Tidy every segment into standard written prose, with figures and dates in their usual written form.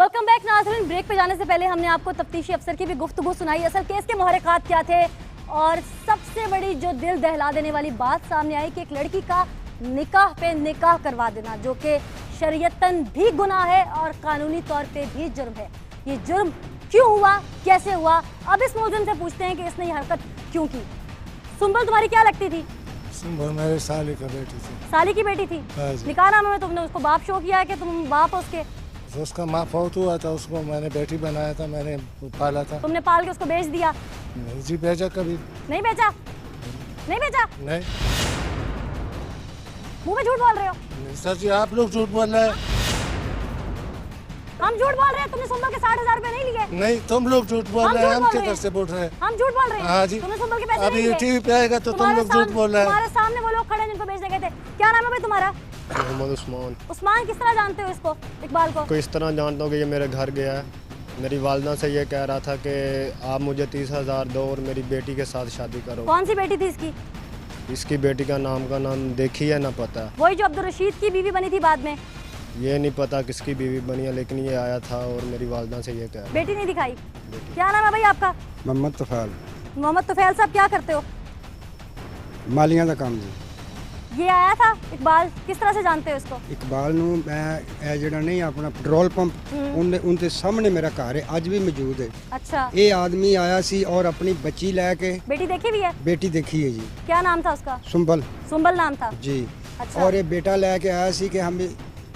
Welcome back नाज़रीन। Break पे जाने से पहले हमने आपको तफ्तीशी अफसर की भी गुफ्तगू सुनाई, असल केस के मुहर्रिकात क्या थे, और सबसे बड़ी जो दिल दहला देने वाली बात सामने आई कि एक लड़की का निकाह पे निकाह करवा देना, जो कि शरीयतन भी गुनाह है और कानूनी तौर पे भी जुर्म है। ये जुर्म क्यों हुआ, कैसे हुआ, अब इस मौजूद से पूछते हैं कि इसने ये हरकत क्यों की। सुंबल तुम्हारी क्या लगती थी? सुंबल मेरे साली का बेटी थी। साली की बेटी थी। निकाह नामे में तुमने उसको बाप शो किया है कि तुम बाप हो उसके? तो उसका माँ फौत हुआ था, उसको मैंने बेटी बनाया था, मैंने पाला था। तुमने पाल के उसको बेच दिया? नहीं जी, बेचा कभी नहीं बेचा? नहीं बेचा? नहीं। मुंह में झूठ बोल रहे हो? नहीं सर जी, आप लोग झूठ बोल रहे हैं। हम झूठ बोल रहे हैं? तुमने सुंबल के 60,000 रुपए नहीं लिए? नहीं, तुम लोग झूठ बोल रहे हैं। हम किधर से बोल रहे हैं? हम झूठ बोल रहे हैं। हाँ जी। तुमने सुंबल के पैसे अभी नहीं लिए? टीवी पे आएगा तो तुम लोग झूठ बोल रहे हैं। तुम्हारे सामने वो लोग खड़े हैं जिनको बेचने गए थे। क्या नाम है भाई तुम्हारा? मोहम्मद उस्मान। उस्मान, किस तरह जानते हो इसको, इकबाल को? इस तरह जानता हूँ कि ये मेरे घर गया है, मेरी वालदा से ये कह रहा था कि आप मुझे 30,000 दो और मेरी बेटी के साथ शादी करो। कौन सी बेटी थी इसकी? इसकी बेटी का नाम देखी है ना पता। वही जो अब्दुल रशीद की बीवी बनी थी बाद में? ये नहीं पता किसकी बीवी बनी है, लेकिन ये आया था और मेरी वालदा से ये कह रहा। बेटी नहीं दिखाई? क्या नाम है भाई आपका? मोहम्मद तुफैल। मोहम्मद तुफैल साहब, क्या करते हो? मालियां का काम जी। ये आया था इकबाल, किस तरह से जानते हो इसको? इकबाल नू मैं जेड़ा नहीं अपना पेट्रोल पंप उनके सामने मेरा घर है, आज भी मौजूद है। अच्छा। ये आदमी आया सी और अपनी बच्ची लेके। बेटी देखी भी है? बेटी देखी है जी। क्या नाम था उसका? सुंबल। सुंबल नाम था जी। अच्छा। और ये बेटा लेके आया सी कि हमें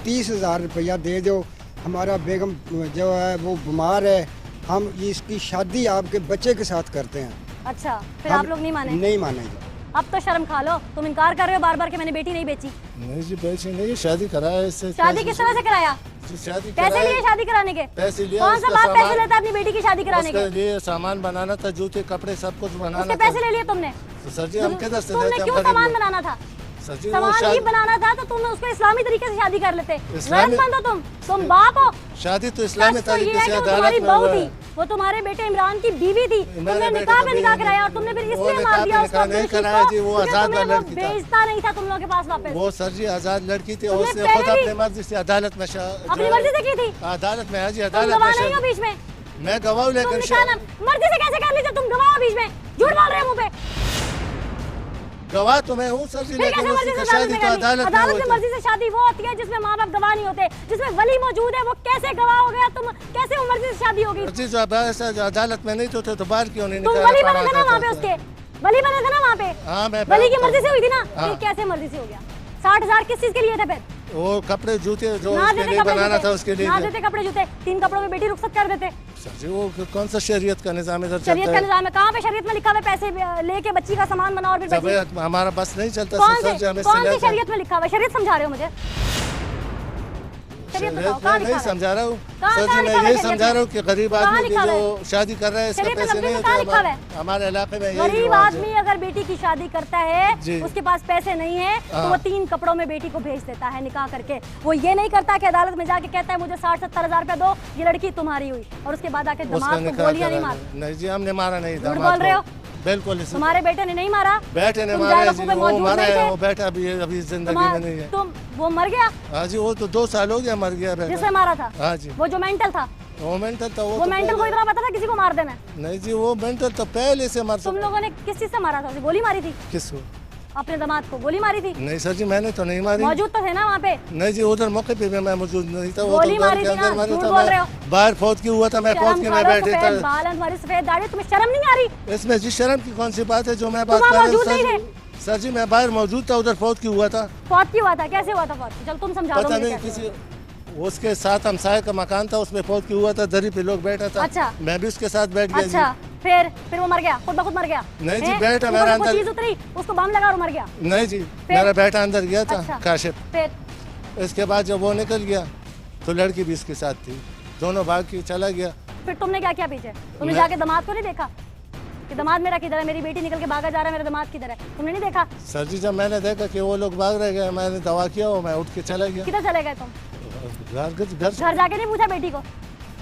30,000 रुपया दे दो, हमारा बेगम जो है वो बीमार है, हम इसकी शादी आपके बच्चे के साथ करते हैं। अच्छा, फिर आप लोग नहीं माने? नहीं माने जी। अब तो शर्म खा लो, तुम इनकार कर रहे हो बार बार कि मैंने बेटी नहीं बेची। नहीं जी, बेची नहीं, शादी कराया इससे। शादी किस तरह से कराया? शादी पैसे लिए शादी कराने के? पैसे लिए। कौन सा बाप पैसे लेता अपनी बेटी की शादी कराने के? लिए सामान बनाना था, जूते कपड़े सब कुछ बनाना उसके था। पैसे ले लिए तुमने? तो सर जी हम किधर से तुमने क्यों सामान बनाना था? सामान ही बनाना था तो तुम उसको इस्लामी तरीके से शादी कर लेते। गैरतमंद हो तुम बाप हो। शादी तो इस्लामी तरीके से तुम्हारी बहू थी, वो तुम्हारे बेटे इमरान की बीवी थी, तुमने निकाह पे निकाह कराया और तुमने फिर इसलिए मार दिया उसको। नहीं कराया जी, वो आजाद लड़की था, भेजता नहीं था तुम लोगों के पास वापस। वो सर जी आजाद लड़की थी, उसने खुद अपनी मर्जी से अदालत में अपनी मर्जी से की थी। अदालत में है जी, अदालत में बीच में मैं गवाह लेकर मर्जी से कैसे कर लीजिए तुम? गवाह बीच में झूठ बोल रहे हो मुंह पे। गवाह तो मैं हूँ सर जी, लेकिन उसकी शादी तो अदालत में मर्जी से शादी वो होती है जिसमें माँ बाप गवाह नहीं होते, जिसमें वली मौजूद है। वो कैसे गवाह हो गया? तुम कैसे वो मर्जी से शादी होगी? जो अदालत में नहीं तो बाहर क्यों नहीं? तुम वली बने थे ना वहाँ पे, उसके वली बने थे ना वहाँ पे। हाँ, मैं वली की मर्जी से हुई थी ना? कैसे मर्जी से हो गया? 60,000 किस चीज के लिए थे फिर? वो कपड़े जूते जो उसके लिए बनाना था, उसके लिए ना देते कपड़े जूते। 3 कपड़ों में बेटी रुखसत कर देते। सर जी वो कौन सा शरीयत का निजाम इधर चलता है? शरीयत का निजाम है? कहाँ पे शरीयत में लिखा हुआ है पैसे लेके बच्ची का सामान बनाओ और फिर बेची? हमारा बस नहीं चलता। कौन सी शरीयत में लिखा हुआ है? शरीयत समझा रहे हो मुझे? नहीं समझा रहा हूँ सर जी, मैं यही समझा रहा हूँ कि गरीब आदमी जो शादी कर रहा है इसके पैसे नहीं होते। हमारे इलाके में गरीब आदमी अगर बेटी की शादी करता है, उसके पास पैसे नहीं है तो वो 3 कपड़ों में बेटी को भेज देता है निकाह करके। वो ये नहीं करता कि अदालत में जाके कहता है मुझे 60-70 हजार रुपया दो, ये लड़की तुम्हारी हुई, और उसके बाद आके दामाद को गोलियां नहीं मार। नहीं जी, हमने मारा नहीं। झूठ बोल रहे हो? बिल्कुल। तुम्हारे बेटे ने नहीं मारा? बेटे ने मारा जी, वो मारा है, वो बेटा अभी जिंदगी में नहीं है। तुम वो मर गया? हाँ जी, वो तो 2 साल हो गया मर गया बेटा। जिसने मारा था? हाँ जी। वो जो मेंटल था? वो मेंटल था। वो मेंटल को इतना पता था किसी को मार देना? नहीं जी, वो मेंटल तो पहले से मर। तुम लोगों ने किस चीज से मारा था? गोली मारी थी? किसको? अपने दामाद को गोली मारी थी? नहीं सर जी, मैंने तो नहीं मारी। मौजूद तो थे ना वहाँ पे? नहीं जी, उधर मौके पे मैं मौजूद नहीं था। गोली मारी थी ना? झूठ बोल रहे हो। बाहर फौत की हुआ था, मैं फौत के में बैठे था। बाल हैं तुम्हारी, सफेद दाढ़ी, तुम्हें शर्म नहीं आ रही? इसमें जी शर्म की कौन सी बात है जो मैं बात कर रहा हूँ? सर जी मैं बाहर मौजूद था, उधर फौत की हुआ था। फौत की हुआ था? कैसे हुआ था फौत? चल तुम समझा दो। पता नहीं, किसी उसके साथ हमसाये का मकान था, उसमें फौत की हुआ था, दरी पे लोग बैठा था। अच्छा। मैं भी उसके साथ बैठ गया। अच्छा, फिर वो मर गया, खुद ब खुद मर गया? नहीं जी, बेटा मेरा अंदर चीज उतरी, उसको बम लगा और मर गया? नहीं जी, मेरा बेटा अंदर गया था। अच्छा। काशिफ। फिर इसके बाद जब वो निकल गया तो लड़की भी इसके साथ थी, दोनों भाग के चला गया। फिर तुमने क्या किया पीछे? तुमने जाके दामाद को नहीं देखा कि दामाद मेरा किधर है? मेरी बेटी निकल के भागा जा रहा है, मेरा दामाद किधर है? तुमने नहीं देखा? सर जी जब मैंने देखा कि वो लोग भाग रहे गए, मैंने दवा किया और मैं उठ के चला गया। किधर चले गए तुम? घर जाके नहीं पूछा बेटी को?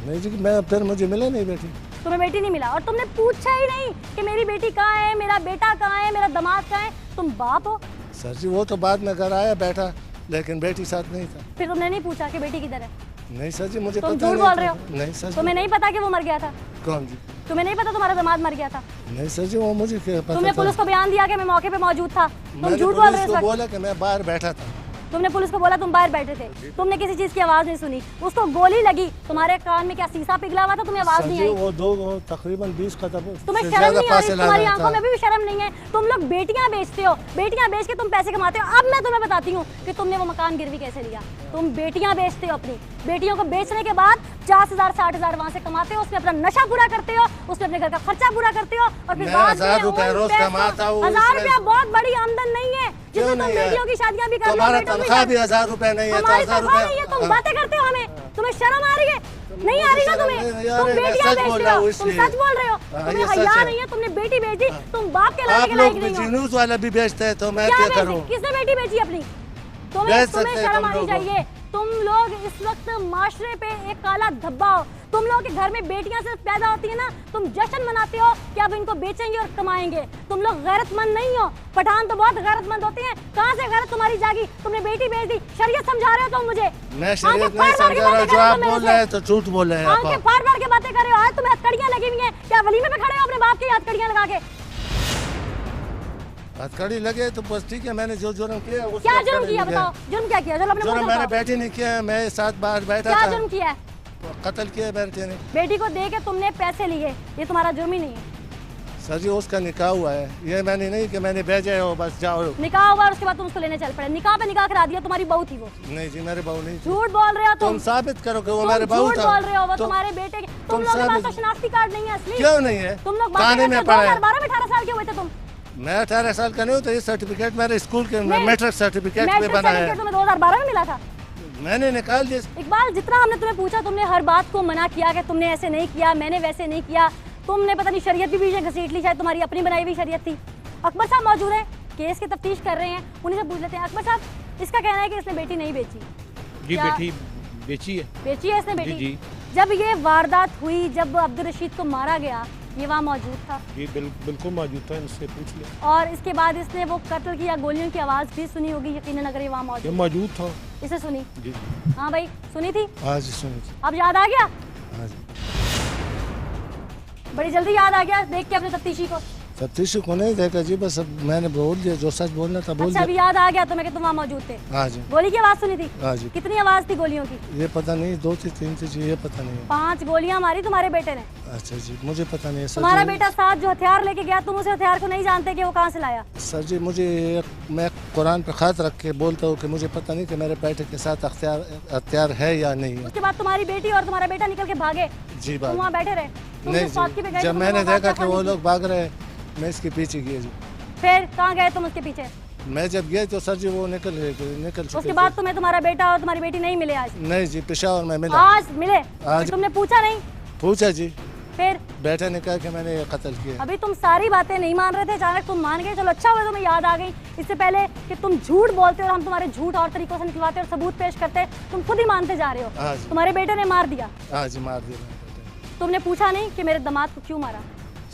नहीं जी, मैं फिर मुझे मिला नहीं बेटी। तुम्हें बेटी नहीं मिला और तुमने पूछा ही नहीं कि मेरी बेटी कहाँ है, मेरा बेटा कहाँ है, मेरा दामाद कहाँ है? तुम बाप हो? सर जी वो तो बाद में घर आया बैठा, लेकिन बेटी साथ नहीं था। फिर तुमने नहीं पूछा कि बेटी किधर है? नहीं सर जी, मुझे तुम पता झूठ बोल रहे हो। नहीं सर, तुम्हें नहीं पता कि वो मर गया था? कौन जी? तुम्हें नहीं पता तुम्हारा दामाद मर गया था? नहीं सर जी, वो मुझे क्या पता। तुमने पुलिस को बयान दिया कि मैं मौके पे मौजूद था, तुम मैंने झूठ बोल रहे हो पुलिस इस को वक्त। बोला कि मैं बाहर बैठा था। तुमने पुलिस को बोला तुम बाहर बैठे थे, तुमने किसी चीज की आवाज नहीं सुनी, उसको गोली लगी, तुम्हारे कान में क्या शीशा पिघला हुआ था, तुम्हें आवाज सर नहीं जी, आई? वो तकरीबन 20 कदम तुम्हें से शर्म ज्यादा नहीं आ रही? फासला तुम्हारी था। आंखों में भी शर्म नहीं है? तुम लोग बेटियां बेचते हो, बेटियां बेच के तुम पैसे कमाते हो। अब मैं तुम्हें बताती हूँ कि तुमने वो मकान गिरवी कैसे लिया। तुम बेटियां बेचते हो, अपनी बेटियों को बेचने के बाद 50,000 60,000 वहाँ से कमाते हो, उसमें अपना नशा पूरा करते हो, उसमें अपने घर का खर्चा पूरा करते हो, और फिर बाद में 1000 रुपए रोज कमाता हूँ। 1000 रुपया बहुत बड़ी आमदन नहीं है जिसमें तुम बेटियों की शादियां भी कर लो। तुम्हारा तनख्वाह भी 1000 रुपए नहीं है, तो हमारी 1000 तनख्वाह नहीं है, रुपए। तुम बातें करते हो, हमें तुम्हें शर्म आ रही है? नहीं आ रही ना तुम्हें? तुम बेटियां बेचते हो, तुम सच बोल रहे हो, तुम्हें हया नहीं है, तुमने बेटी बेच दी, तुम बाप के लायक आप नहीं लोग हो। न्यूज वाला भी बेचते हैं, तो मैं क्या क्या बेची? करूँ? किसने बेटी बेची अपनी? तुम्हें शर्म आनी चाहिए। तुम लोग इस वक्त माशरे पे एक काला धब्बा हो। तुम लोगों के घर में बेटियां सिर्फ पैदा होती है ना, तुम जश्न मनाते हो कि अब इनको बेचेंगे और कमाएंगे। तुम लोग गैरतमंद नहीं हो। पठान तो बहुत गैरतमंद होते हैं। कहाँ से गैरत तुम्हारी जागी? तुमने बेटी बेच दी, शरीयत समझा रहे हो तुम मुझे? मैं शरीयत नहीं समझा रहा, जो आप बोल रहे हैं तो झूठ बोल रहे हैं आप। आंखें फाड़ फाड़ के बातें कर रहे हो। आज तुम्हें हथकड़ियां लगी हुई हैं, क्या वलीमे पे खड़े हो अपने बाप की हथकड़ियां लगा के? हथकड़ी लगे तो बस ठीक है, मैंने जो जुर्म किया उसको क्या जुर्म कर किया? लिया। बताओ जुर्म क्या किया? चलो अपने मुंह जुर्म से मैंने बताओ। बेटी नहीं किया है, मैं साथ बाहर बैठा क्या था। जुर्म किया है? कत्ल किया बेटे ने। बेटी को दे के तुमने पैसे लिए, ये तुम्हारा जुर्म ही नहीं है। सर जी, उसका निकाह हुआ है, ये मैंने नहीं कि मैंने भेजा हो बस जाओ। निकाह हुआ और उसके बाद तुम उसको लेने चल पड़े। निकाह पे निकाह करा दिया, तुम्हारी बहू थी वो। नहीं जी, मेरे बहू नहीं थी। झूठ बोल रहे हो तुम साबित करो कि वो तुम मेरे बहू झूठ था। बोल रहे हो, वो तुम्हारे बेटे के। तुम लोगों के पास तो शनाख्ती कार्ड नहीं है असली। क्यों नहीं है? तुम लोग थाने में 2012 में 18 साल के हुए थे तुम। मैं 18 साल का नहीं हूँ, तो ये सर्टिफिकेट मेरे स्कूल के मैट्रिक सर्टिफिकेट में बना है। तुम्हें 2012 में मिला था। मैंने निकाल दिया। इकबाल, जितना हमने तुम्हें पूछा, तुमने हर बात को मना किया कि तुमने ऐसे नहीं किया, मैंने वैसे नहीं किया। तुमने पता नहीं शरीयत भी पीछे घसीट ली, शायद तुम्हारी अपनी बनाई हुई शरीयत थी। अकबर साहब मौजूद है, केस की तफ्तीश कर रहे हैं, उन्हीं से पूछ लेते हैं। अकबर साहब, इसका कहना है कि इसने बेटी नहीं बेची। जी बेटी बेची है। बेची है इसने बेटी? जी। जब ये वारदात हुई, जब अब्दुल रशीद को मारा गया, ये वहाँ मौजूद था? जी बिल्कुल मौजूद था, इनसे पूछ ले। और इसके बाद इसने वो कत्ल की या गोलियों की आवाज़ भी सुनी होगी यकीनन, अगर ये वहाँ ये मौजूद था। इसे सुनी? जी। हाँ भाई, सुनी थी? हाँ जी, सुनी थी। अब याद आ गया? हाँ जी। बड़ी जल्दी याद आ गया देख के अपने तफ्तीशी को? तफ्तीशी को नहीं देखा जी, बस अब मैंने बोल दिया, जो सच बोलना था बोल अच्छा, अभी दिया। याद आ गया तुम्हें कि तुम वहाँ मौजूद थे? हाँ जी। गोली की आवाज़ सुनी थी? हाँ जी। कितनी आवाज़ थी गोलियों की? ये पता नहीं, 2 थी 3 थी जी, ये पता नहीं है। 5 गोलियां मारी तुम्हारे बेटे ने। अच्छा जी, मुझे पता नहीं है सर। तुम्हारा बेटा साथ जो हथियार लेके गया, तुम उस हथियार को नहीं जानते कि वो कहाँ से लाया? सर जी, मैं कुरान पे खात रख के बोलता हूँ कि मुझे पता नहीं कि मेरे बेटे के साथ हथियार है या नहीं। उसके बाद तुम्हारी बेटी और तुम्हारा बेटा निकल के भागे, जी तुम वहाँ बैठे रहे? तुम नहीं जिस चौकी पे गए जी, थे, जब तुम मैंने वहाँ देखा क्या कि वो करने लोग भाग रहे, मैं इसके पीछे गया जी। फिर कहाँ गए तुम उसके पीछे? मैं जब गया तो सर जी वो निकल चुके उसके थे। बाद तुम्हें तुम्हारा बेटा और तुम्हारी बेटी नहीं मिले आज? नहीं जी, पेशावर में मिला। आज मिले? आज तुमने पूछा नहीं? पूछा जी, फिर बेटा ने कहा कि मैंने ये कत्ल किया। अभी तुम सारी बातें नहीं मान रहे थे, अचानक तुम मान गए। चलो अच्छा हुआ तुम्हें याद आ गई। इससे पहले कि तुम झूठ बोलते और हम तुम्हारे झूठ और तरीकों से निकलवाते और सबूत पेश करते, तुम खुद ही मानते जा रहे हो। हाँ जी। तुम्हारे बेटे ने मार दिया? हाँ जी, मार दिया मेरे बेटे। तुमने पूछा नहीं कि मेरे दामाद को क्यों मारा?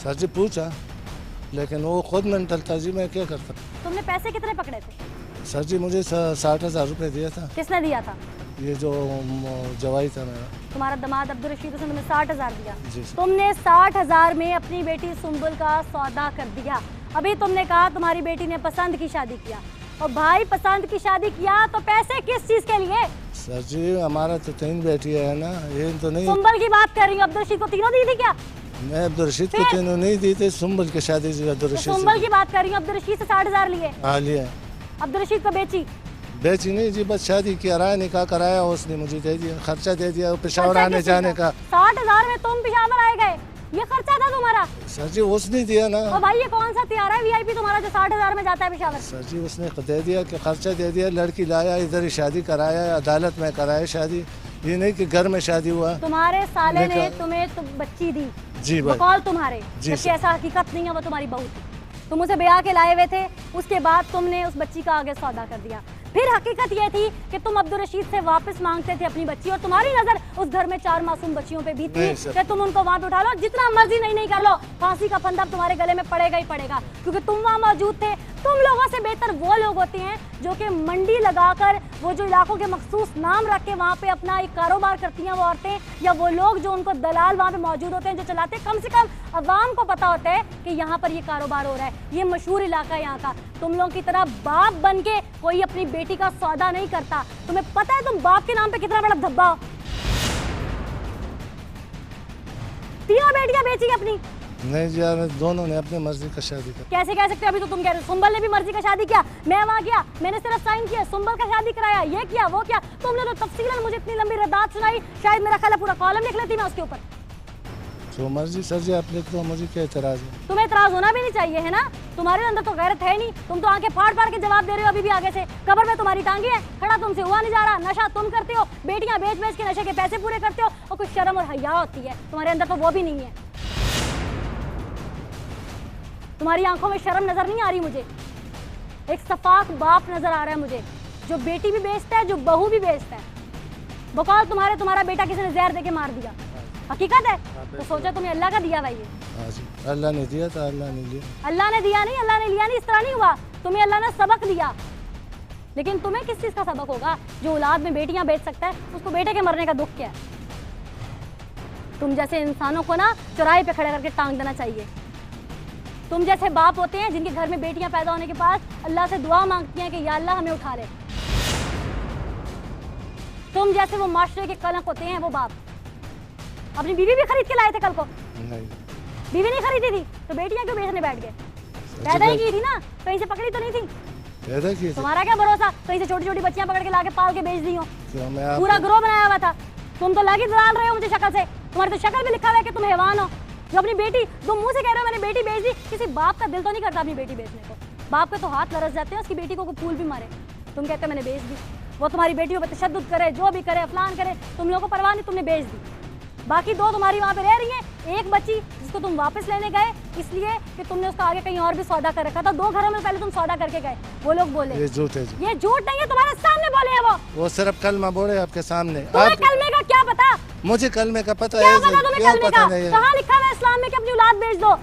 सर जी पूछा, लेकिन वो खुद मेंटल था जी, मैं क्या करता। तुमने पैसे कितने पकड़े थे? सर जी मुझे 60,000 रुपये दिया था। किसने दिया था? ये जो जवाई था मेरा। तुम्हारा दामाद अब्दुल रशीद, उसने तुम्हें 60,000 दिया। जी सर। तुमने 60,000 में अपनी बेटी सुंबुल का सौदा कर दिया। अभी तुमने कहा तुम्हारी बेटी ने पसंद की शादी किया, और भाई पसंद की शादी किया तो पैसे किस चीज के लिए? सर जी हमारा तो 3 बेटी है ना, ये तो नहीं। सुंबल की बात कर रही हूँ, अब्दुल रशीद को तीनों दी थी क्या? मैं अब्दुल रशीद को 3 नहीं दी थी, सुंबल की शादी अब्दुल तो रशीद सुंबल से। की बात कर रही हूँ, अब्दुल रशीद से 60,000 लिए। हाँ लिया। अब्दुल रशीद को बेची? बेची नहीं जी, बस शादी किया, राय निकाह कराया, उसने मुझे दे दिया, खर्चा दे दिया पेशावर आने जाने का। 60,000 में तुम पेशावर आए गए, ये खर्चा था तुम्हारा? सर जी उसने दिया ना। और भाई ये कौन सा तैयार है VIP तुम्हारा जो 60,000 में जाता है पेशावर? सर जी उसने दे दिया कि खर्चा दे दिया, लड़की लाया, इधर ही शादी कराया, अदालत में कराया शादी, ये नहीं कि घर में शादी हुआ। तुम्हारे साले ने तुम्हें बच्ची दी जी भाई, बकौल तुम्हारे, जी जबकि सर। ऐसा हकीकत नहीं है, वो तुम्हारी बहू थी। तुम उसे ब्याह के लाए हुए थे, उसके बाद तुमने उस बच्ची का आगे सौदा कर दिया। फिर हकीकत ये थी कि तुम अब्दुल रशीद से वापस मांगते थे अपनी बच्ची, और तुम्हारी नजर उस घर में 4 मासूम बच्चियों पे भी थी कि तुम उनको वहां पे उठा लो, जितना मर्जी नहीं कर लो, फांसी का फंदा तुम्हारे गले में पड़ेगा ही पड़ेगा, क्योंकि तुम वहां मौजूद थे। तुम लोगों से बेहतर वो लोग होते हैं जो कि मंडी लगाकर वो जो इलाकों के मखसूस नाम रख के वहाँ पे अपना एक कारोबार करती हैं वो औरतें, या वो लोग जो उनको दलाल वहाँ पे मौजूद होते हैं जो चलाते हैं। कम से कम अवाम को पता होता है कि यहाँ पर ये कारोबार हो रहा है, ये मशहूर इलाका है यहाँ का। तुम लोगों की तरह बाप बन के कोई अपनी बेटी का सौदा नहीं करता। तुम्हें पता है तुम बाप के नाम पे कितना बड़ा धब्बा हो। तीनों बेटियां बेची अपनी? नहीं जी यार, दोनों ने अपनी मर्जी का शादी कर। कैसे कह सकते हो? अभी तो तुम कह रहे हो सुंबल ने भी मर्जी का शादी किया, मैं वहाँ गया, मैंने सिर्फ साइन किया, सुंबल का शादी कराया, ये किया वो किया। तुमने तो तफसीलन मुझे इतनी लंबी रद्दात सुनाई, शायद मेरा ख्याल है पूरा कॉलम लिख लेती मैं उसके ऊपर। जो मर्जी सर जी आप लिख दो, मुझे क्या एतराज है। तुम्हें एतराज होना भी नहीं चाहिए है ना, तुम्हारे अंदर तो गैरत है नहीं। तुम तो आंखें फाड़ फाड़ के जवाब दे रहे हो अभी भी आगे से। कब्र में तुम्हारी टांगी है, खड़ा तुमसे हुआ नहीं जा रहा। नशा तुम करते हो, बेटियां बेच बेच के नशे के पैसे पूरे करते हो, और कुछ शर्म और हया होती है तुम्हारे अंदर तो वो भी नहीं है। तुम्हारी आंखों में शर्म नजर नहीं आ रही मुझे। एक सफाक बाप नजर आ रहा है मुझे, जो बेटी भी बेचता है, जो बहू भी बेचता है। बकौल तुम्हारा बेटा किसी ने जहर देके मार दिया, हकीकत है। तो सोचा तुम्हें अल्लाह का दिया भाई, अल्लाह ने दिया था, अल्लाह ने लिया। अल्लाह ने दिया नहीं, अल्लाह ने लिया नहीं, इस तरह नहीं हुआ। तुम्हें अल्लाह ने सबक दिया, लेकिन तुम्हें किस चीज का सबक होगा? जो औलाद में बेटियां बेच सकता है, उसको बेटे के मरने का दुख क्या है? तुम जैसे इंसानों को ना चौराहे पे खड़े करके टांग देना चाहिए। तुम जैसे बाप होते हैं जिनके घर में बेटियां पैदा होने के बाद अल्लाह से दुआ मांगती हैं कि या अल्लाह हमें उठा ले। तुम जैसे वो माशरे के कलंक होते हैं वो बाप। अपनी बीवी भी खरीद के लाए थे कल को? नहीं, बीवी नहीं खरीदी थी तो बेटियां क्यों बेचने बैठ गए? पैदा ही की थी ना, कहीं से पकड़ी तो नहीं थी? पैदा की थी। तुम्हारा क्या भरोसा कहीं से छोटी छोटी बच्चियां पकड़ के लाके पाल के बेच दी हो? मैं पूरा ग्रोह बनाया हुआ था। तुम तो लगी दलाल रहे हो मुझे शक्ल से, तुम्हारी तो शक्ल में लिखा हुआ है कि तुम हैवान हो। जो अपनी बेटी, तुम मुंह से कह रहे हो मैंने बेटी बेच दी, किसी बाप का दिल तो नहीं करता अपनी बेटी बेचने को। बाप के तो हाथ लरस जाते हैं उसकी बेटी को कोई फूल भी मारे, तुम कहते हो मैंने बेच दी। वो तुम्हारी बेटियों पर तशद्दुद करे, जो भी करे, फलान करे, तुम लोगों को परवाह नहीं, तुमने बेच दी। बाकी दो तुम्हारी वहाँ पे रह रही हैं। एक बच्ची जिसको तुम वापस लेने गए इसलिए कि तुमने उसका आगे कहीं और भी सौदा कर रखा था। 2 घरों में पहले तुम सौदा करके गए, वो लोग बोले ये झूठ है जी। ये झूठ नहीं है, तुम्हारे सामने बोले हैं वो सिर्फ कलमा बोले आपके सामने। तुम्हें कलमे का क्या पता? मुझे कलमे का पता क्या है। पता तुम्हें कलमे का? कहाँ लिखा हुआ है इस्लाम में कि अपनी औलाद बेच दो?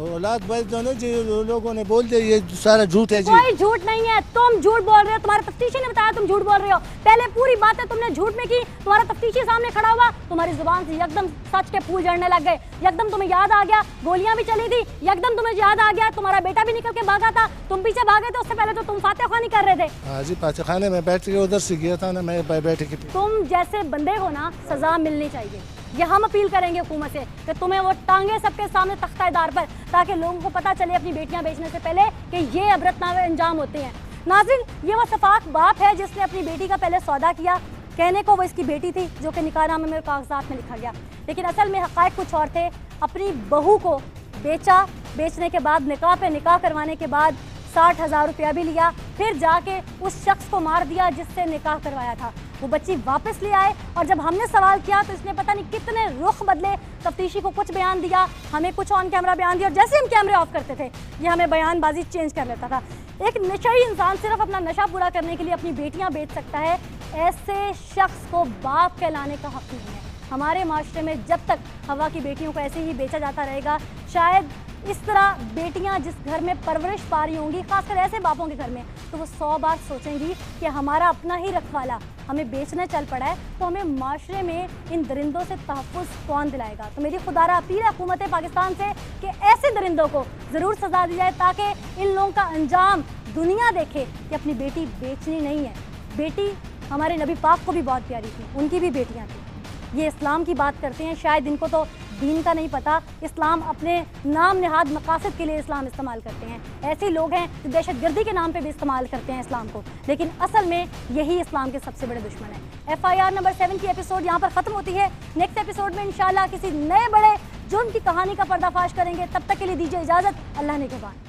औलाद बेच दो ना जी, लोगों ने बोल दिया, ये सारा झूठ है जी। कोई झूठ नहीं है, तुम झूठ बोल रहे हो। तुम्हारे तफ्तीशी ने बताया तुम झूठ बोल रहे हो। पहले पूरी बातें तुमने झूठ में की, तुम्हारा तफ्तीशी सामने खड़ा हुआ, तुम्हारी जुबान से एकदम सच के फूल झड़ने लग गए। एकदम तुम्हें याद आ गया गोलियां भी चली थी, एकदम तुम्हें याद आ गया तुम्हारा बेटा भी निकल के भागा था, तुम पीछे भागे थे। उससे पहले तो तुम फातिहा खानी कर रहे थे। हाँ जी, फातिहा खाने में बैठ के उधर से गया था ना मैं, बैठे के। तुम जैसे बंदे को ना सजा मिलनी चाहिए। ये हम अपील करेंगे हुकूमत से कि तुम्हें वो टांगे सबके सामने तख्तादार पर, ताकि लोगों को पता चले अपनी बेटियां बेचने से पहले कि ये अबरतनाक अंजाम होते हैं। नाज़रीन, ये वो सफाक बाप है जिसने अपनी बेटी का पहले सौदा किया। कहने को वो इसकी बेटी थी, जो कि निकाहनामे में कागजात में लिखा गया, लेकिन असल में हक़ाइक़ कुछ और थे। अपनी बहू को बेचा, बेचने के बाद निकाह पे निकाह करवाने के बाद 60,000 रुपया भी लिया, फिर जाके उस शख्स को मार दिया जिससे निकाह करवाया था। वो बच्ची वापस ले आए और जब हमने सवाल किया तो इसने पता नहीं कितने रुख बदले। तफ्तीशी को कुछ बयान दिया, हमें कुछ ऑन कैमरा बयान दिया, और जैसे हम कैमरे ऑफ करते थे ये हमें बयानबाजी चेंज कर लेता था। एक नशाई इंसान सिर्फ अपना नशा पूरा करने के लिए अपनी बेटियां बेच सकता है। ऐसे शख्स को बाप कहलाने का हक नहीं है। हमारे माशरे में जब तक हवा की बेटियों को ऐसे ही बेचा जाता रहेगा, शायद इस तरह बेटियां जिस घर में परवरिश पा रही होंगी, खासकर ऐसे बापों के घर में, तो वो 100 बार सोचेंगी कि हमारा अपना ही रखवाला हमें बेचने चल पड़ा है, तो हमें माशरे में इन दरिंदों से तहफ़्फ़ुज़ कौन दिलाएगा। तो मेरी खुदारा अपील है हुकूमत पाकिस्तान से कि ऐसे दरिंदों को ज़रूर सज़ा दी जाए, ताकि इन लोगों का अंजाम दुनिया देखे कि अपनी बेटी बेचनी नहीं है। बेटी हमारे नबी पाक को भी बहुत प्यारी थी, उनकी भी बेटियाँ थी। ये इस्लाम की बात करते हैं, शायद इनको तो दीन का नहीं पता। इस्लाम अपने नाम नहाद मकासद के लिए इस्लाम इस्तेमाल करते हैं। ऐसे लोग हैं जो दहशतगर्दी के नाम पे भी इस्तेमाल करते हैं इस्लाम को, लेकिन असल में यही इस्लाम के सबसे बड़े दुश्मन है। FIR नंबर 7 की एपिसोड यहाँ पर ख़त्म होती है। नेक्स्ट एपिसोड में इंशाल्लाह किसी नए बड़े जुर्म की कहानी का पर्दाफाश करेंगे। तब तक के लिए दीजिए इजाज़त। अल्लाह निगहबान।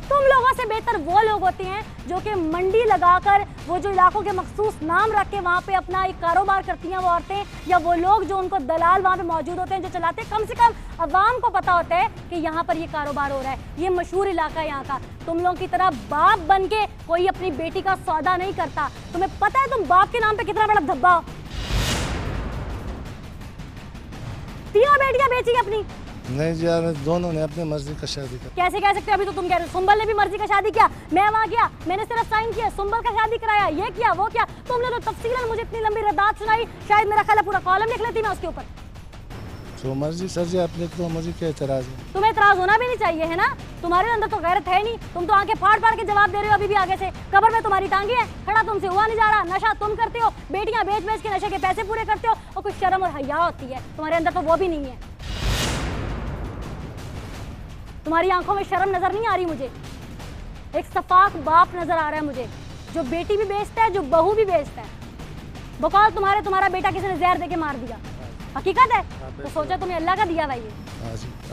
तुम लोगों से बेहतर वो लोग होते हैं जो कि मंडी लगाकर वो जो इलाकों के मखसूस नाम रख के वहाँ पे अपना एक कारोबार करती हैं वो औरतें, या वो लोग जो उनको दलाल वहाँ पे मौजूद होते हैं जो चलाते हैं। कम से कम अवाम को पता होता है कि यहाँ पर ये कारोबार हो रहा है, ये मशहूर इलाका है यहाँ का। तुम लोगों की तरह बाप बन के कोई अपनी बेटी का सौदा नहीं करता। तुम्हें पता है तुम बाप के नाम पे कितना बड़ा धब्बा हो? तीनों बेटियां बेची अपनी? नहीं जी यार, दोनों ने अपनी मर्जी का शादी कर। कैसे कह सकते हो? अभी तो तुम कह रहे हो सुंबल ने भी मर्जी का शादी किया, मैं वहाँ गया, मैंने सिर्फ साइन किया, सुंबल का शादी कराया, ये किया वो किया। तुमने तो तफसीलन मुझे इतनी लंबी रद्दात सुनाई, शायद मेरा ख्याल है पूरा कॉलम लिख लेती मैं उसके ऊपर। जो मर्जी सर जी आप लिख दो, मुझे क्या एतराज है। तुम्हें एतराज होना भी नहीं चाहिए है ना, तुम्हारे अंदर तो गैरत है नहीं, तुम तो आंखें फाड़ फाड़ के जवाब दे रहे हो अभी भी आगे से। कब्र में तुम्हारी टांगे हैं, खड़ा तुमसे हुआ नहीं जा रहा, नशा तुम करते हो, बेटियां बेच बेच के नशे के पैसे पूरे करते हो, और कुछ शर्म और हया होती है तुम्हारे अंदर तो वो भी नहीं है। तुम्हारी आंखों में शर्म नजर नहीं आ रही मुझे, एक सफाक बाप नजर आ रहा है मुझे, जो बेटी भी बेचता है, जो बहू भी बेचता है। बकौल तुम्हारा बेटा किसी ने जहर देके मार दिया, हकीकत है? तो सोचा तुम्हें अल्लाह का दिया भाई?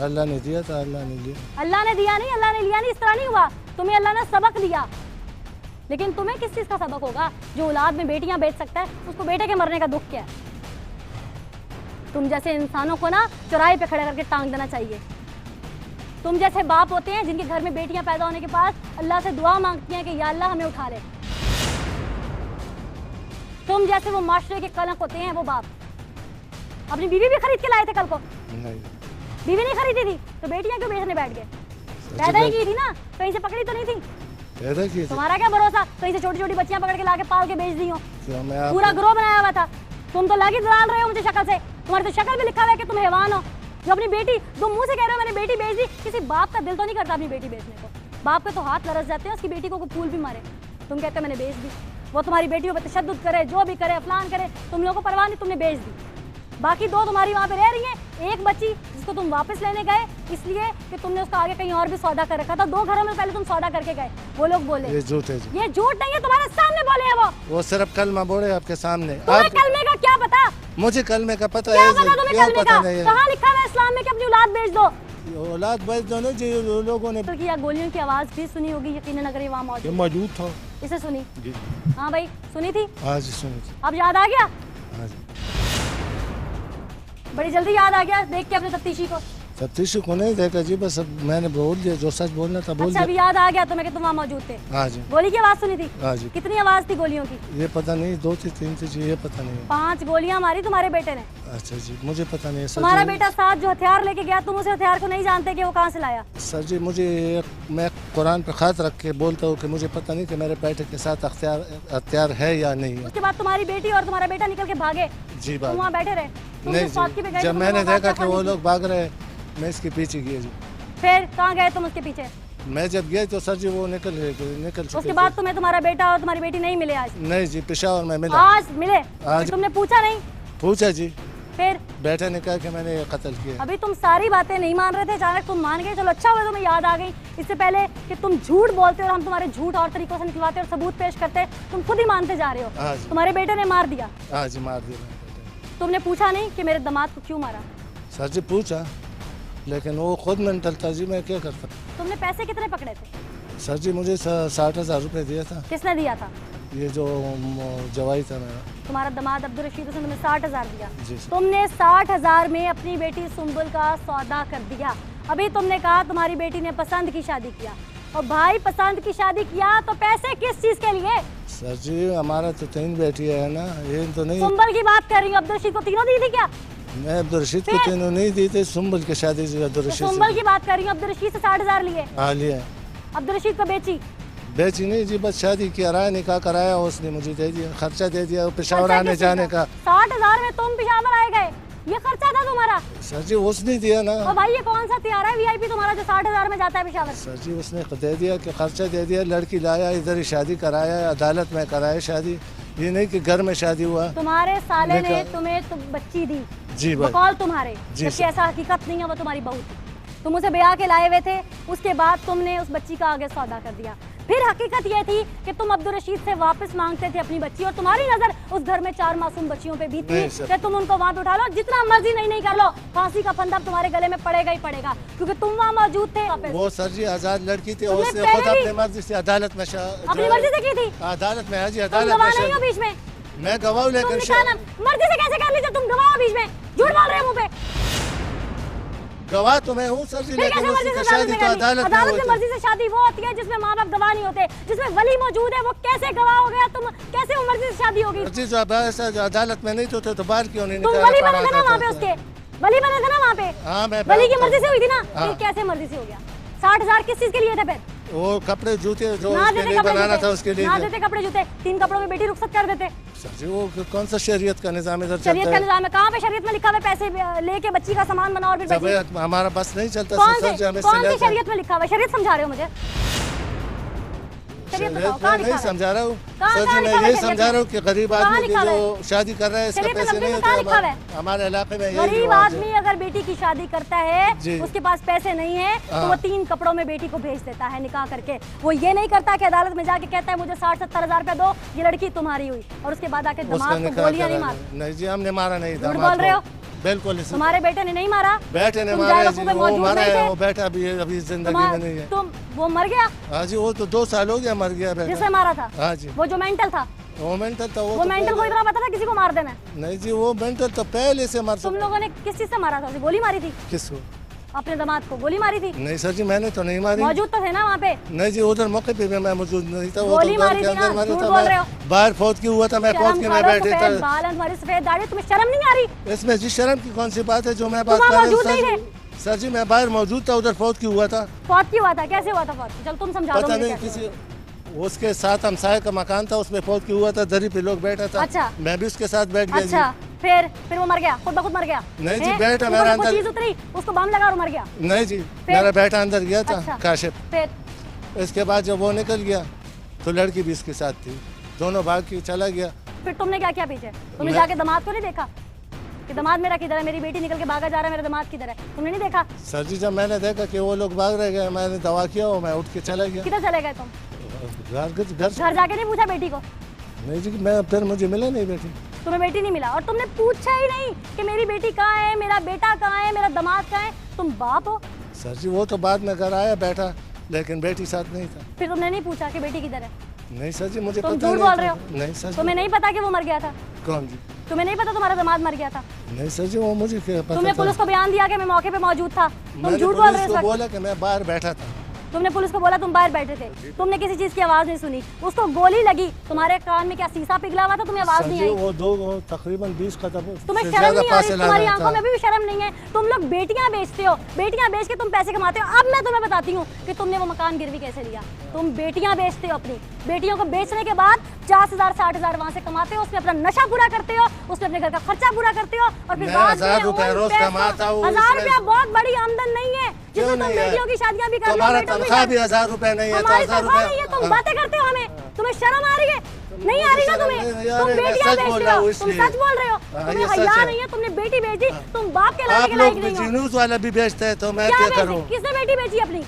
अल्लाह ने दिया था, अल्लाह ने लिया। अल्लाह ने दिया नहीं, अल्लाह ने लिया नहीं, इस तरह नहीं हुआ। तुम्हें अल्लाह ने सबक दिया, लेकिन तुम्हें किस चीज का सबक होगा? जो औलाद में बेटियां बेच सकता है, उसको बेटे के मरने का दुख क्या है? तुम जैसे इंसानों को ना चौराहे पे खड़े करके टांग देना चाहिए। तुम जैसे बाप होते हैं जिनके घर में बेटियां पैदा होने के बाद अल्लाह से दुआ मांगती हैं कि या अल्लाह हमें उठा ले। तुम जैसे वो माशरे के कलंक होते हैं वो बाप। अपनी बीवी भी खरीद के लाए थे कल को? नहीं। बीवी नहीं खरीदी थी तो बेटियां क्यों बेचने बैठ गए? पैदा ही की थी ना, कहीं से पकड़ी तो नहीं थी? पैदा की थी। तुम्हारा क्या भरोसा, कहीं से छोटी छोटी बच्चियां पकड़ के लाके पाल के बेच दी हो? पूरा ग्रोह बनाया हुआ था। तुम तो लागी दलाल रहे हो मुझे शक्ल से, तुम्हारी तो शक्ल में लिखा हुआ है कि तुम हैवान हो। जो अपनी बेटी, तुम मुंह से कह रहे हो मैंने बेटी बेच दी, किसी बाप का दिल तो नहीं करता अपनी बेटी बेचने को। बाप के तो हाथ लरस जाते हैं उसकी बेटी को फूल भी मारे, तुम कहते हो मैंने बेच दी। वो तुम्हारी बेटियों पर तशद्दुद करे, जो भी करे, फलान करे, तुम लोगों को परवाह नहीं, तुमने बेच दी। बाकी दो तुम्हारी वहाँ पे रह रही हैं, एक बच्ची जिसको तुम वापस लेने गए इसलिए कि तुमने उसका आगे कहीं और भी सौदा कर रखा था। 2 घरों में पहले तुम सौदा करके गए, वो लोग बोले ये झूठ है जी। ये झूठ नहीं है, तुम्हारे सामने बोले हैं वो सिर्फ कलमा बोले आपके सामने। तुम्हें कलमे का क्या पता? मुझे कलमे का पता क्या है। पता तुम्हें कलमे का? कहाँ लिखा है इस्लाम में कि अपनी औलाद बेच दो? औलाद बेच दो ना जी, लोगों ने किया। गोलियों की आवाज भी सुनी होगी यकीनन, अगर ये वहाँ ये मौजूद था। इसे सुनी? जी हाँ भाई सुनी थी। हाँ जी सुनी थी। अब याद आ गया? हाँ जी बड़ी जल्दी याद आ गया देख के अपने तफ्तीशी को। तफ्तीशी को नहीं देखा जी, बस अब मैंने बोल दिया जो सच बोलना था बोल अच्छा, अभी याद आ गया तुम्हें कि तुम वहाँ मौजूद थे? हाँ जी। गोली की आवाज सुनी थी? हाँ जी। कितनी आवाज थी गोलियों की? ये पता नहीं, 2 थी 3 थी जी, ये पता नहीं। 5 गोलियां मारी तुम्हारे बेटे ने। अच्छा जी, मुझे पता नहीं। तुम्हारा बेटा साथ जो हथियार लेके गया, तुम उस हथियार को नहीं जानते कि वो कहाँ से लाया? सर जी मुझे, मैं कुरान पे खात रख के बोलता हूँ कि मुझे पता नहीं कि मेरे बेटे के साथ हथियार है या नहीं। उसके बाद तुम्हारी बेटी और तुम्हारा बेटा निकल के भागे जी, तुम वहाँ बैठे रहे? नहीं, जब मैंने देखा कि वो लोग भाग रहे मैं इसके पीछे गया जी। फिर कहाँ गए तुम उसके पीछे? मैं जब गया तो सर जी वो निकल चुके। उसके बाद तुम्हें तुम्हारा बेटा और तुम्हारी बेटी नहीं मिले आज? नहीं जी, पेशावर में मिला। आज मिले? आज तुमने पूछा नहीं? पूछा जी। फिर बेटा ने कहा कि मैंने कत्ल किया। अभी तुम सारी बातें नहीं मान रहे थे, अचानक तुम मान गए। चलो अच्छा हुआ तुम्हें याद आ गई, इससे पहले कि तुम झूठ बोलते और हम तुम्हारे झूठ और तरीकों से निकलवाते और सबूत पेश करते, तुम खुद ही मानते जा रहे हो। तुम्हारे बेटे ने मार दिया? हाँ जी मार दिया। तुमने पूछा नहीं कि मेरे दामाद को क्यों मारा? सर जी पूछा, लेकिन वो खुद मेंटल था जी, मैं क्या कर सकता। तुमने पैसे कितने पकड़े थे? सर जी मुझे 60,000 रुपए दिया था। किसने दिया था? ये जो जवाई था मेरा। तुम्हारा दामाद अब्दुल रशीद, उसने तुम्हें 60,000 दिया। जी। तुमने 60,000 में अपनी बेटी सुंबुल का सौदा कर दिया। अभी तुमने कहा तुम्हारी बेटी ने पसंद की शादी किया, और भाई पसंद की शादी किया तो पैसे किस चीज के लिए? सर जी हमारा तो 3 बेटी है ना, ये तो नहीं। सुंबल की बात कर रही हूँ, अब्दुल रशीद को तीनों दी थी क्या? मैं अब्दुल रशीद को तीनों नहीं दी थी, सुंबल की शादी से अब्दुल रशीद। सुंबल की बात कर रही हूँ, अब्दुल रशीद से 60,000 लिए? हाँ लिया। अब्दुल रशीद को बेची? बेची नहीं जी, बस शादी किया, राय निकाह कराया, उसने मुझे दे दिया, खर्चा दे दिया पेशावर आने जाने का। 60,000 में तुम पेशावर आए गए, ये खर्चा था तुम्हारा? सर जी उसने दिया ना। और भाई ये कौन सा हथियार है VIP तुम्हारा जो 60,000 में जाता है पेशावर? सर जी उसने दे दिया कि खर्चा दे दिया, लड़की लाया, इधर ही शादी कराया, अदालत में कराया शादी, ये नहीं कि घर में शादी हुआ। तुम्हारे साले ने तुम्हें बच्ची दी जी बकौल तुम्हारे, जबकि ऐसा हकीकत नहीं है, वो तुम्हारी बहू थी। तुम उसे ब्याह के लाए हुए थे, उसके बाद तुमने उस बच्ची का आगे सौदा कर दिया। फिर हकीकत ये थी कि तुम अब्दुल रशीद से वापस मांगते थे अपनी बच्ची, और तुम्हारी नजर उस घर में 4 मासूम बच्चियों पे भी थी कि तुम उनको वहां पे उठा लो, जितना मर्जी नहीं कर लो, फांसी का फंदा तुम्हारे गले में पड़ेगा ही पड़ेगा, क्योंकि तुम वहाँ मौजूद थे। वो सर जी आजाद लड़की थी, उसने खुद अपनी मर्जी से अदालत में अपनी मर्जी से की थी? अदालत में। हाजी अदालत में बीच में मैं गवाह लेकर मर्जी से कैसे कर लीजिए तुम? गवाह बीच में झूठ बोल रहे हो मुंह पे। गवाह तो मैं हूँ सर जी, लेकिन उसकी शादी तो अदालत में मर्जी से शादी वो होती है जिसमें माँ बाप गवाह नहीं होते, जिसमें वली मौजूद है, वो कैसे गवाह हो गया? तुम कैसे वो मर्जी से शादी होगी? जो अदालत में नहीं तो बाहर क्यों नहीं? तुम वली बने थे ना वहाँ पे उसके, वली बना था ना वहाँ पे? हाँ, मैं वली की मर्जी से हुई थी ना? हाँ। फिर कैसे मर्जी से हो गया? 60,000 किस चीज के लिए थे फिर? वो कपड़े जूते जो ना उसके देते लिए कपड़े बनाना जूते, था उसके लिए। ना देते कपड़े जूते, 3 कपड़ों में बेटी रुखसत कर देते। सर जी वो कौन सा शरीयत का निजाम इधर चलता शरीयत का है? निजाम है? कहाँ पे शरीयत में लिखा हुआ है पैसे लेके बच्ची का सामान बनाओ और फिर जब बच्ची? हमारा बस नहीं चलता कौन सर जी, हमें सी से शरीयत में लिखा हुआ है? शरीयत समझा रहे हो मुझे? शरीयत बताओ, कहाँ लिखा नहीं हुआ है? समझा रहा हूँ कहाँ सर जी, लिखा मैं हुआ है यही शरीयत समझा में? रहा हूँ कि गरीब कहाँ आदमी लिखा हुआ जो शादी कर रहा है इसका शरीयत में पैसे नहीं कहाँ लिखा हुआ है? होते, हमारे इलाके में यही गरीब रिवाज है। आदमी अगर बेटी की शादी करता है, जी। उसके पास पैसे नहीं है तो हाँ। वो 3 कपड़ों में बेटी को भेज देता है निकाह करके। वो ये नहीं करता कि अदालत में जाके कहता है मुझे 60-70 हजार रुपया दो, ये लड़की तुम्हारी हुई, और उसके बाद आके उसका दामाद को निकाह गोलियां नहीं करा मार। नहीं जी, हमने मारा नहीं झूठ दामाद बोल रहे हो? को। बिल्कुल इसी- तुम्हारे बेटे ने नहीं मारा? बेटे ने तुम मारा है जायदाद जी, में वो मौजूद मारा नहीं है, थे? वो बेटा अभी जिंदगी में नहीं है। तुम वो मर गया हाँ जी, वो तो 2 साल हो गया मर गया जिसने बेटा। मारा था? हाँ जी, वो जो मेंटल था, वो मेंटल था। वो तो मेंटल को इतना पता था किसी को मार देना है? नहीं जी, वो मेंटल तो पहले से मर तुम सकता। लोगों ने किस चीज से मारा था? उसे गोली मारी थी? किसको? अपने दामाद को गोली मारी थी? नहीं सर जी, मैंने तो नहीं मारी। मौजूद तो थे ना वहाँ पे? नहीं जी, उधर मौके पे भी मैं मौजूद नहीं था। वो तो गोली घर मारी के थी ना? अंदर मारा झूठ था। बोल रहे हो? मैं बाहर फौत की हुआ था, मैं फौत की शर्म में करो, बैठे सफेद था। बाल हैं तुम्हारी, सफेद दाढ़ी, तुम्हें शर्म नहीं आ रही? इसमें जी शर्म की कौन सी बात है जो मैं बात तुम कर वहाँ रहा हूँ? मौजूद नहीं सर जी मैं बाहर मौजूद था, उधर फौत की हुआ था। फौत की हुआ था? कैसे हुआ था फौत? चल तुम समझा दो पता मुझे नहीं कैसे हुआ। किसी उसके साथ हमसाये का मकान था, उसमें फौत की हुआ था, दरी पे लोग बैठा था। अच्छा। मैं भी उसके साथ बैठ गया। अच्छा, फिर वो मर गया, खुद ब खुद मर गया? नहीं जी, हैं? बेटा ऊपर मेरा से कोई अंदर- चीज उतरी, उसको बम लगा और मर गया? जी। नहीं जी, मेरा बेटा अंदर गया था। अच्छा। काशिफ। फिर इसके बाद जब वो निकल गया तो लड़की भी इसके साथ थी, दोनों भाग के चला गया। फिर तुमने क्या किया पीछे? तुमने मैं- जाके दामाद को नहीं देखा कि दामाद मेरा किधर है? मेरी बेटी निकल के भागा जा रहा है, मेरा दामाद किधर है? तुमने नहीं देखा? सर जी जब मैंने देखा कि वो लोग भाग रहे गए, मैंने दवा किया और मैं उठ के चला गया किधर चले गए तुम? घर से। घर जाके नहीं पूछा बेटी को? नहीं जी, मैं फिर मुझे मिला नहीं बेटी। तुम्हें बेटी नहीं मिला और तुमने पूछा ही नहीं कि मेरी बेटी कहाँ है, मेरा बेटा कहाँ है, मेरा दामाद कहाँ है? तुम बाप हो? सर जी वो तो बाद में घर आया बैठा, लेकिन बेटी साथ नहीं था। फिर तुमने नहीं पूछा कि बेटी किधर है? नहीं सर जी, मुझे तुम पता झूठ नहीं बोल था। रहे हो? नहीं सर जी। तुम्हें नहीं पता कि वो मर गया था? कौन जी? तुम्हें नहीं पता तुम्हारा दामाद मर गया था? नहीं सर जी, वो मुझे क्या पता तुमने था। पुलिस को बयान दिया कि मैं मौके पे मौजूद था? तुम मैंने झूठ बोल रहे हो पुलिस इस को वक्त? बोला कि मैं बाहर बैठा था। तुमने पुलिस को बोला तुम बाहर बैठे थे, तुमने किसी चीज की आवाज नहीं सुनी, उसको गोली लगी, तुम्हारे कान में क्या शीशा पिघला हुआ था, तुम्हें आवाज सर नहीं जी आई? वो तकरीबन 20 कदम तुम्हें से शर्म ज्यादा नहीं आ रही? फासला तुम्हारी था। आंखों में भी शर्म नहीं है? तुम लोग बेटियां बेचते हो, बेटियां बेच के तुम पैसे कमाते हो। अब मैं तुम्हें बताती हूँ कि तुमने वो मकान गिरवी कैसे लिया। तुम बेटियां बेचते हो, अपनी बेटियों को बेचने के बाद 50,000-60,000 वहाँ से कमाते हो, उसमें अपना नशा पूरा करते हो, उसमें अपने घर का खर्चा पूरा करते हो, और फिर मैं बाद 1000 में रुपए उन रोज पैसों- कमाता हूँ, 1000 इसमें- रुपया बहुत बड़ी आमदन नहीं है जिसमें तुम नहीं है? बेटियों की शादियां भी कर लो, तुम्हारा बेटों की तनख्वाह शादी- भी 1000 रुपए नहीं है तो हमारी 1000 तनख्वाह नहीं है, रुपए। तुम बातें करते हो, हमें तुम्हें शर्म आ रही है? नहीं आ रही ना तुम्हें? यार, तुम मैं बेटियां सच बोल बेचते रहा हो, हूँ तुम इसलिए। सच बोल रहे हो, हाँ, तुम्हें ये सच हया है। नहीं है, तुमने बेटी बेच दी, तुम बाप के लाने आप के लायक लोग नहीं हो। न्यूज वाला भी बेचते हैं तो मैं क्या क्या बेची? करूँ? किसने बेटी बेची अपनी?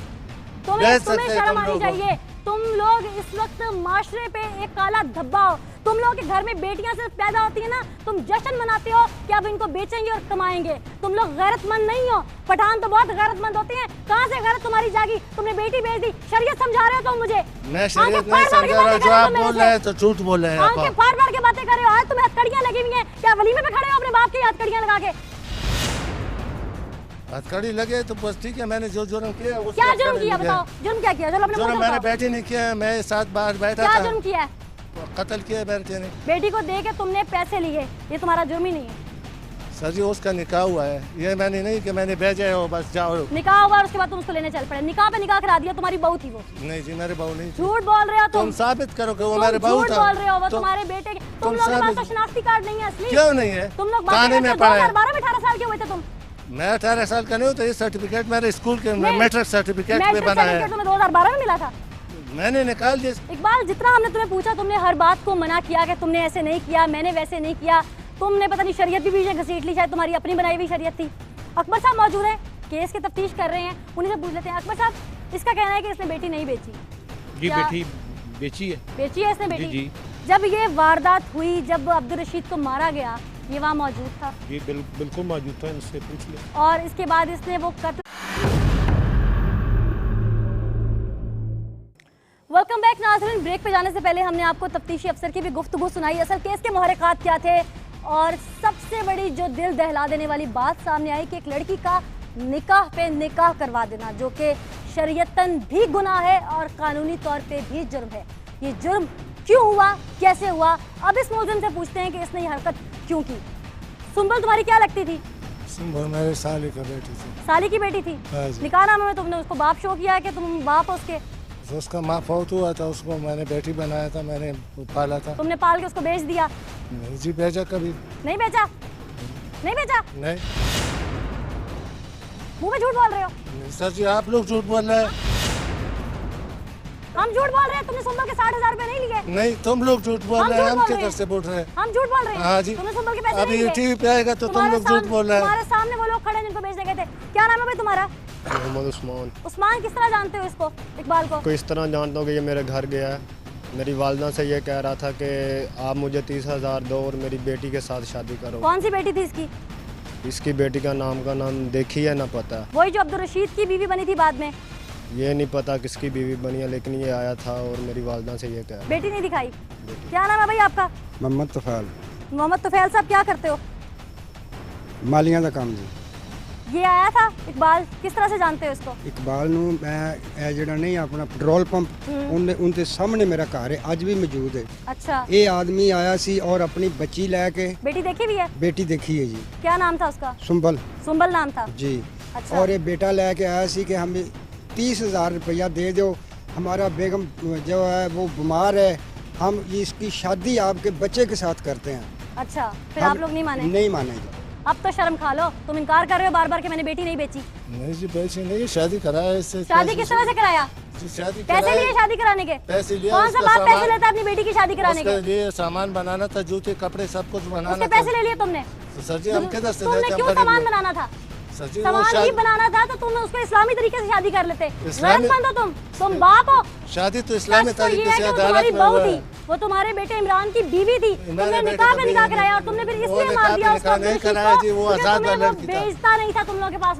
तुम्हें बेच तुम्हें सकते हैं शर्म तुम आनी लोग। चाहिए। तुम लोग इस वक्त माशरे पे एक काला धब्बा हो। तुम लोगों के घर में बेटियां सिर्फ पैदा होती है ना, तुम जश्न मनाते हो कि अब इनको बेचेंगे और कमाएंगे। तुम लोग गैरतमंद नहीं हो। पठान तो बहुत गैरतमंद होते हैं। कहाँ से गैरत तुम्हारी जागी? तुमने बेटी बेच दी। शरीयत समझा रहे हो तुम मुझे? मैं आंखें शरीयत नहीं फाड़-फाड़ के समझा रहा, बातें जो कर रहे हो आप मेरे बोल से। रहे हैं तो झूठ बोल रहे हैं आंखें आप। फाड़ फाड़ के बातें कर रहे हो। आज तुम्हें हथकड़ियां लगी हुई हैं क्या? वलीमे पे खड़े हो अपने बाप की हथकड़ियां लगा के? हथकड़ी लगे तो बस ठीक है, मैंने जो जुर्म किया उसको क्या जुर्म हथकड़ी किया? लगे। बताओ जुर्म क्या किया? चलो अपने मुंह जुर्म से मैंने बताओ। बेटी ने किया, मैं साथ बाहर बैठा क्या था। जुर्म किया है? कत्ल किया बेटे ने। बेटी को दे के तुमने पैसे लिए, ये तुम्हारा जुर्म ही नहीं है। सर जी उसका निकाह हुआ है, ये मैंने नहीं कि मैंने भेजा हो बस जाओ। निकाह हुआ और उसके बाद तुम उसको लेने चल पड़े। निकाह पे निकाह करा दिया, तुम्हारी बहू थी वो। नहीं जी, मेरे बहू नहीं थी। झूठ बोल रहे हो तुम। तुम साबित करो कि वो तुम मेरे बहू झूठ था। बोल रहे हो, वो तो- तुम्हारे बेटे के। तुम तुम लोगों के पास तो साबित- शनाख्ती कार्ड नहीं है असली। क्यों नहीं है? तुम लोग थाने में पड़ा है। 2012 में 18 साल के हुए थे तुम। मैं 18 साल का नहीं हूँ तो ये सर्टिफिकेट मेरे स्कूल के नहीं। मैट्रिक सर्टिफिकेट में मैट्रिक बना है। सर्टिफिकेट तुम्हें 2012 में मिला था। मैंने निकाल दिया। इकबाल, जितना हमने तुम्हें पूछा तुमने हर बात को मना किया कि तुमने ऐसे नहीं किया, मैंने वैसे नहीं किया। तुमने पता नहीं शरीयत भी बीच में घसीट ली, शायद तुम्हारी अपनी बनाई हुई शरीयत थी। अकबर साहब मौजूद है, केस की तफ्तीश कर रहे हैं, उन्हीं से पूछ लेते हैं। अकबर साहब, इसका कहना है कि इसने बेटी नहीं बेची। जी क्या? बेटी बेची है। बेची है इसने बेटी? जी। जब ये वारदात हुई, जब अब्दुल रशीद को मारा गया, ये वहाँ मौजूद था जी बिल्कुल मौजूद था, इनसे पूछ ले। और इसके बाद इसने वो कत्ल। वेलकम बैक नाज़रीन। ब्रेक पे जाने से पहले हमने आपको तफ्तीशी अफसर की भी गुफ्तगू सुनाई, असल केस के मुहर्रिकात क्या थे, और सबसे बड़ी जो दिल दहला देने वाली बात सामने आई कि एक लड़की का निकाह पे निकाह करवा देना, जो कि शरीयतन भी गुनाह है और कानूनी तौर पे भी जुर्म है। ये जुर्म क्यों हुआ, कैसे हुआ? अब इस मौजूद से पूछते हैं कि इसने ये हरकत क्यों की। सुंबल तुम्हारी क्या लगती थी? वो मेरे साली का बेटी थी। साली की बेटी थी। हाँ जी। निकाह नामे में तुमने उसको बाप शो किया है कि तुम बाप हो उसके? तो उसका माँ फौत हुआ था, उसको मैंने बेटी बनाया था, मैंने पाला था। तुमने पाल के उसको बेच दिया? नहीं जी, बेचा कभी नहीं बेचा? नहीं बेचा? नहीं। मुंह में झूठ बोल रहे हो? नहीं सर जी, आप लोग झूठ बोल रहे हैं। हम झूठ बोल रहे हैं? तुमने सुंबल के 60,000 रुपए नहीं लिए? नहीं, तुम लोग झूठ बोल रहे हैं, हम किधर से बोल रहे हैं? हम झूठ बोल रहे हैं? हाँ जी। तुमने सुंबल के पैसे अभी नहीं लिए? टीवी पे आएगा तो तुम लोग झूठ बोल रहे हैं। तुम्हारे सामने वो लोग खड़े हैं जिनको बेचने गए थे। क्या नाम है भाई तुम्हारा? मोहम्मद उस्मान। उस्मान, किस तरह जानते हो इसको, इकबाल को? को इस तरह जानता हूँ कि ये मेरे घर गया है, मेरी वालदा से ये कह रहा था कि आप मुझे 30,000 दो और मेरी बेटी के साथ शादी करो। कौन सी बेटी थी इसकी? इसकी बेटी का नाम देखी है ना पता। वही जो अब्दुल रशीद की बीवी बनी थी बाद में? ये नहीं पता किसकी बीवी बनी है, लेकिन ये आया था और मेरी वालदा से ये कह। बेटी नहीं दिखाई? क्या नाम है भाई आपका? मोहम्मद तुफैल। मोहम्मद तुफैल साहब, क्या करते हो? मालियां का काम जी। ये आया था इकबाल, किस तरह से जानते हो इसको? इकबाल नू मैं ਜਿਹੜਾ नहीं अपना पेट्रोल पंप उनके सामने मेरा घर है, आज भी मौजूद है। अच्छा। ये आदमी आया सी और अपनी बच्ची लेके। बेटी देखी भी है? बेटी देखी है जी। क्या नाम था उसका? सुंबल। सुंबल नाम था जी। अच्छा। और ये बेटा लेके आया सी कि हमें 30,000 रुपया दे दो, हमारा बेगम जो है वो बीमार है, हम इसकी शादी आपके बच्चे के साथ करते हैं। अच्छा, फिर आप लोग नहीं माने? नहीं माने जी। अब तो शर्म खा लो, तुम इनकार कर रहे हो बार बार कि मैंने बेटी नहीं बेची। नहीं जी, बेची नहीं, शादी कराया इससे। शादी किस तरह से कराया? शादी पैसे लिए शादी कराने के? पैसे लिए। कौन सा बाप पैसे लेता है अपनी बेटी की शादी कराने के? उसके लिए सामान बनाना था, जूते कपड़े सब कुछ बनाना उसके था। पैसे ले लिए तुमने? तो सर जी, हम किधर से तुमने देते? क्यों सामान बनाना था? सर जी, सामान ही बनाना था तो तुम उसको इस्लामी तरीके से शादी कर लेते। इस्लामी- गलतमंद हो तुम बाप हो। शादी तो इस्लामी सच तो ये तरीके है से कि वो अदालत तुम्हारी में बहू हुआ थी, है। वो तुम्हारे बेटे इमरान की बीवी थी। तुमने मेरे बेटे निकाह का में निकाह बीवी कराया और नहीं। तुमने फिर वो इसलिए मार निकाह दिया पे उसको निकाह नहीं अब्दुल रशीद कराया को, जी, वो क्योंकि आजाद तुम्हें वाला वो लड़की था। बेचता नहीं था तुम लोगों के पास।